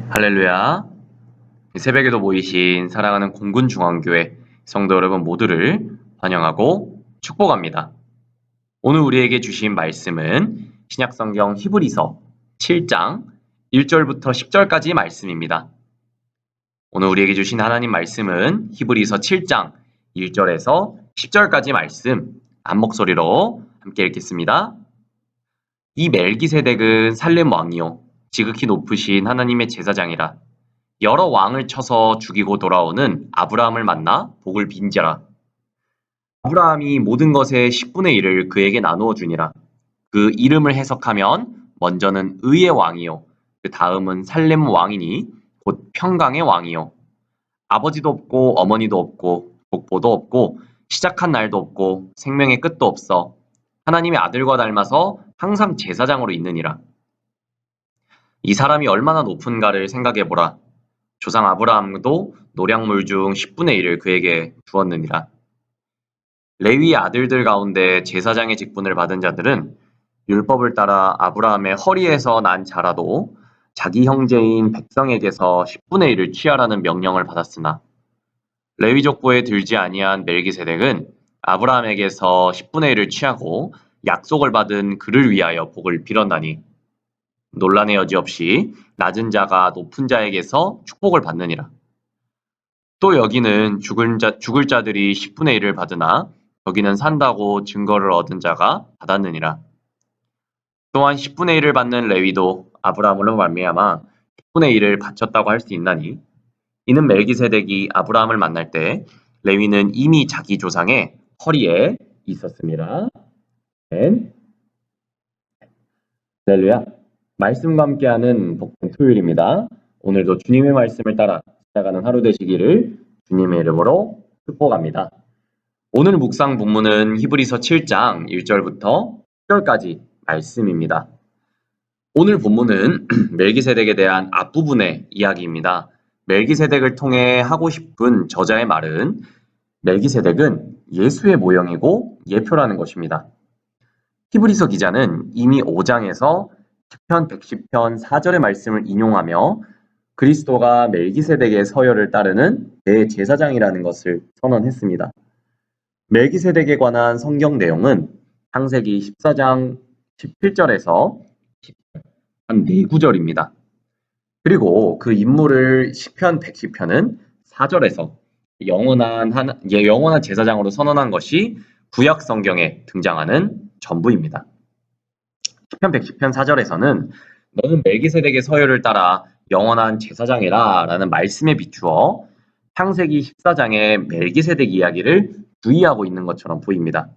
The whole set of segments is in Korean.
할렐루야. 새벽에도 모이신 사랑하는 공군중앙교회 성도 여러분 모두를 환영하고 축복합니다. 오늘 우리에게 주신 말씀은 신약성경 히브리서 7장 1절부터 10절까지 말씀입니다. 오늘 우리에게 주신 하나님 말씀은 히브리서 7장 1절에서 10절까지 말씀 한 목소리로 함께 읽겠습니다. 이 멜기세덱은 살렘 왕이요 지극히 높으신 하나님의 제사장이라. 여러 왕을 쳐서 죽이고 돌아오는 아브라함을 만나 복을 빈지라. 아브라함이 모든 것의 10분의 1을 그에게 나누어 주니라. 그 이름을 해석하면 먼저는 의의 왕이요 그 다음은 살렘 왕이니 곧 평강의 왕이요. 아버지도 없고 어머니도 없고 족보도 없고 시작한 날도 없고 생명의 끝도 없어 하나님의 아들과 닮아서 항상 제사장으로 있느니라. 이 사람이 얼마나 높은가를 생각해보라. 조상 아브라함도 노량물 중 10분의 1을 그에게 주었느니라. 레위의 아들들 가운데 제사장의 직분을 받은 자들은 율법을 따라 아브라함의 허리에서 난 자라도 자기 형제인 백성에게서 10분의 1을 취하라는 명령을 받았으나 레위 족보에 들지 아니한 멜기세덱은 아브라함에게서 10분의 1을 취하고 약속을 받은 그를 위하여 복을 빌었나니 논란의 여지 없이 낮은 자가 높은 자에게서 축복을 받느니라. 또 여기는 죽을 자들이 10분의 1을 받으나 여기는 산다고 증거를 얻은 자가 받았느니라. 또한 10분의 1을 받는 레위도 아브라함으로 말미암아 10분의 1을 바쳤다고 할 수 있나니 이는 멜기세덱이 아브라함을 만날 때 레위는 이미 자기 조상의 허리에 있었습니다. 할렐루야. 말씀과 함께하는 복된 토요일입니다. 오늘도 주님의 말씀을 따라 시작하는 하루 되시기를 주님의 이름으로 축복합니다. 오늘 묵상 본문은 히브리서 7장 1절부터 10절까지 말씀입니다. 오늘 본문은 멜기세덱에 대한 앞부분의 이야기입니다. 멜기세덱을 통해 하고 싶은 저자의 말은 멜기세덱은 예수의 모형이고 예표라는 것입니다. 히브리서 기자는 이미 5장에서 10편 110편 4절의 말씀을 인용하며 그리스도가 멜기세덱의 서열을 따르는 대제사장이라는 것을 선언했습니다. 멜기세덱에 관한 성경 내용은 창세기 14장 17절에서 한 4구절입니다. 그리고 그 인물을 시편 110편은 4절에서 영원한 제사장으로 선언한 것이 구약 성경에 등장하는 전부입니다. 시편 110편 4절에서는 너는 멜기세덱의 서열을 따라 영원한 제사장이라 라는 말씀에 비추어 창세기 14장의 멜기세덱 이야기를 주의하고 있는 것처럼 보입니다.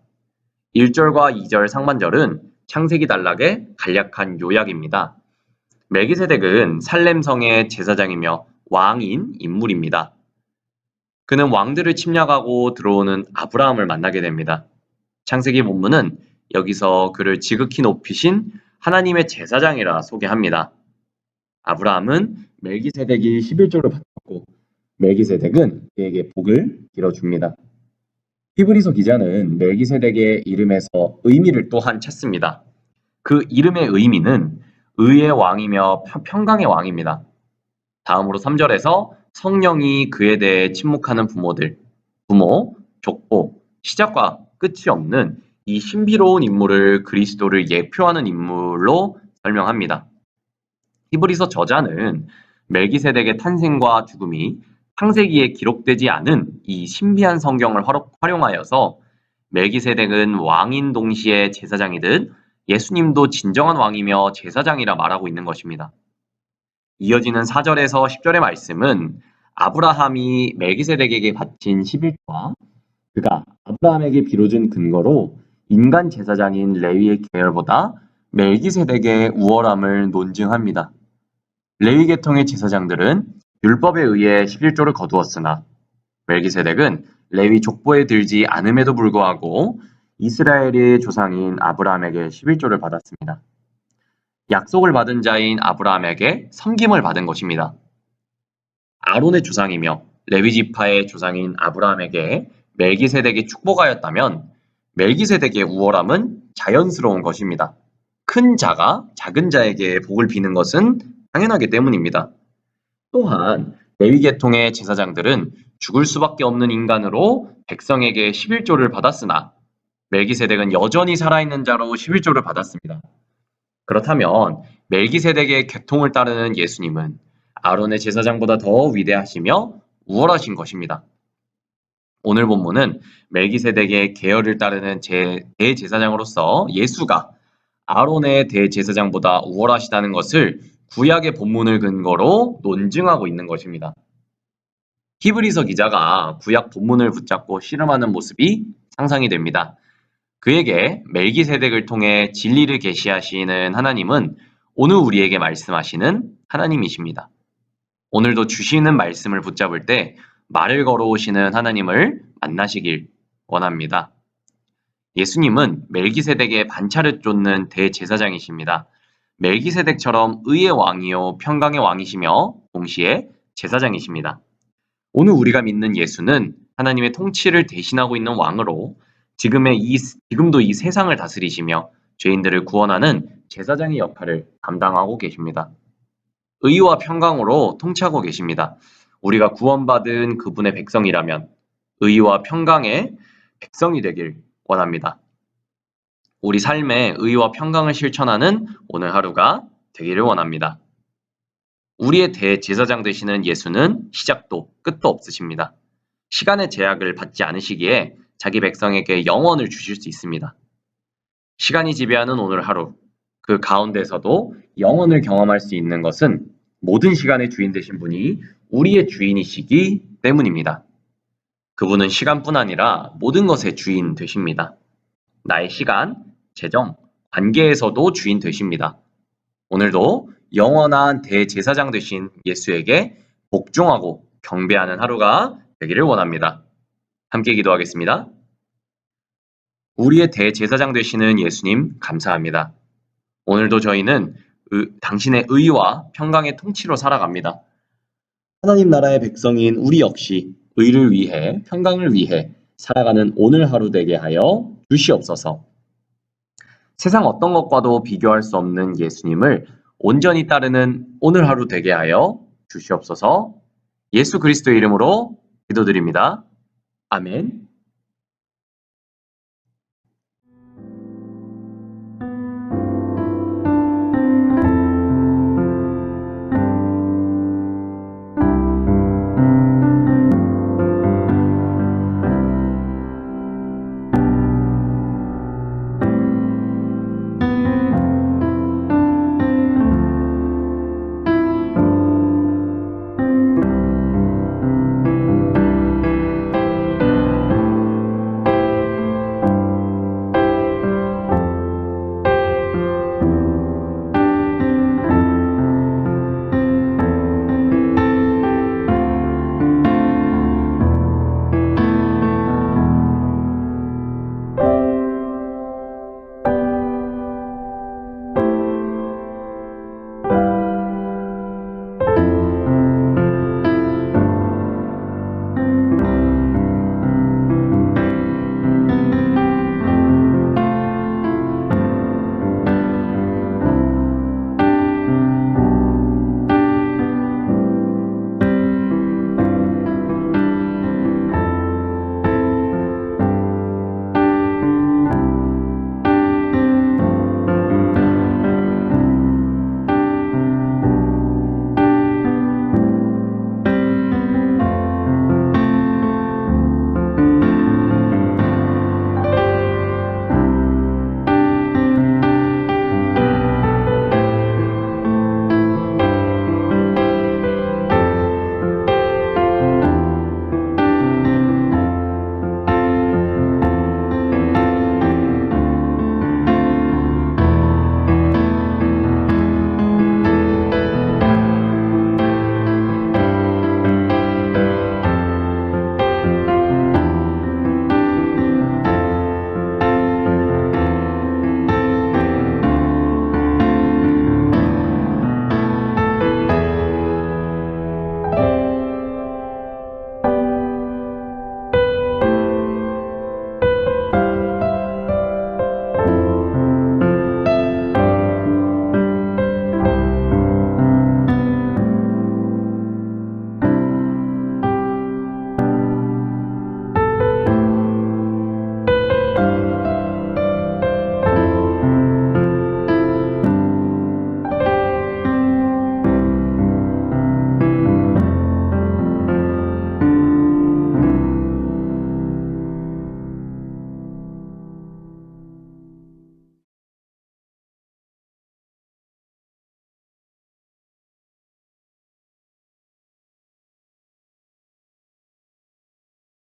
1절과 2절 상반절은 창세기 단락의 간략한 요약입니다. 멜기세덱은 살렘성의 제사장이며 왕인 인물입니다. 그는 왕들을 침략하고 들어오는 아브라함을 만나게 됩니다. 창세기 본문은 여기서 그를 지극히 높이신 하나님의 제사장이라 소개합니다. 아브라함은 멜기세덱이 11조를 받았고 멜기세덱은 그에게 복을 빌어줍니다. 히브리서 기자는 멜기세덱의 이름에서 의미를 또한 찾습니다. 그 이름의 의미는 의의 왕이며 평강의 왕입니다. 다음으로 3절에서 성령이 그에 대해 침묵하는 부모, 족보, 시작과 끝이 없는 이 신비로운 인물을 그리스도를 예표하는 인물로 설명합니다. 히브리서 저자는 멜기세덱의 탄생과 죽음이 창세기에 기록되지 않은 이 신비한 성경을 활용하여서 멜기세덱은 왕인 동시에 제사장이듯 예수님도 진정한 왕이며 제사장이라 말하고 있는 것입니다. 이어지는 4절에서 10절의 말씀은 아브라함이 멜기세덱에게 바친 11조와 그가 아브라함에게 빌어준 근거로 인간 제사장인 레위의 계열보다 멜기세덱의 우월함을 논증합니다. 레위 계통의 제사장들은 율법에 의해 11조를 거두었으나 멜기세덱은 레위 족보에 들지 않음에도 불구하고 이스라엘의 조상인 아브라함에게 11조를 받았습니다. 약속을 받은 자인 아브라함에게 섬김을 받은 것입니다. 아론의 조상이며 레위 지파의 조상인 아브라함에게 멜기세덱이 축복하였다면 멜기세덱의 우월함은 자연스러운 것입니다. 큰 자가 작은 자에게 복을 비는 것은 당연하기 때문입니다. 또한 레위 계통의 제사장들은 죽을 수밖에 없는 인간으로 백성에게 11조를 받았으나 멜기세덱은 여전히 살아있는 자로 11조를 받았습니다. 그렇다면 멜기세덱의 계통을 따르는 예수님은 아론의 제사장보다 더 위대하시며 우월하신 것입니다. 오늘 본문은 멜기세덱의 계열을 따르는 대제사장으로서 예수가 아론의 대제사장보다 우월하시다는 것을 구약의 본문을 근거로 논증하고 있는 것입니다. 히브리서 기자가 구약 본문을 붙잡고 씨름하는 모습이 상상이 됩니다. 그에게 멜기세덱을 통해 진리를 계시하시는 하나님은 오늘 우리에게 말씀하시는 하나님이십니다. 오늘도 주시는 말씀을 붙잡을 때 말을 걸어오시는 하나님을 만나시길 원합니다. 예수님은 멜기세덱의 반차를 쫓는 대제사장이십니다. 멜기세덱처럼 의의 왕이요 평강의 왕이시며 동시에 제사장이십니다. 오늘 우리가 믿는 예수는 하나님의 통치를 대신하고 있는 왕으로 지금도 이 세상을 다스리시며 죄인들을 구원하는 제사장의 역할을 담당하고 계십니다. 의와 평강으로 통치하고 계십니다. 우리가 구원받은 그분의 백성이라면 의와 평강의 백성이 되길 원합니다. 우리 삶에 의와 평강을 실천하는 오늘 하루가 되기를 원합니다. 우리의 대제사장 되시는 예수는 시작도 끝도 없으십니다. 시간의 제약을 받지 않으시기에 자기 백성에게 영원을 주실 수 있습니다. 시간이 지배하는 오늘 하루, 그 가운데서도 영원을 경험할 수 있는 것은 모든 시간의 주인 되신 분이 우리의 주인이시기 때문입니다. 그분은 시간뿐 아니라 모든 것의 주인 되십니다. 나의 시간, 재정, 관계에서도 주인 되십니다. 오늘도 영원한 대제사장 되신 예수에게 복종하고 경배하는 하루가 되기를 원합니다. 함께 기도하겠습니다. 우리의 대제사장 되시는 예수님 감사합니다. 오늘도 저희는 당신의 의와 평강의 통치로 살아갑니다. 하나님 나라의 백성인 우리 역시 의를 위해 평강을 위해 살아가는 오늘 하루 되게 하여 주시옵소서. 세상 어떤 것과도 비교할 수 없는 예수님을 온전히 따르는 오늘 하루 되게 하여 주시옵소서. 예수 그리스도의 이름으로 기도드립니다. 아멘.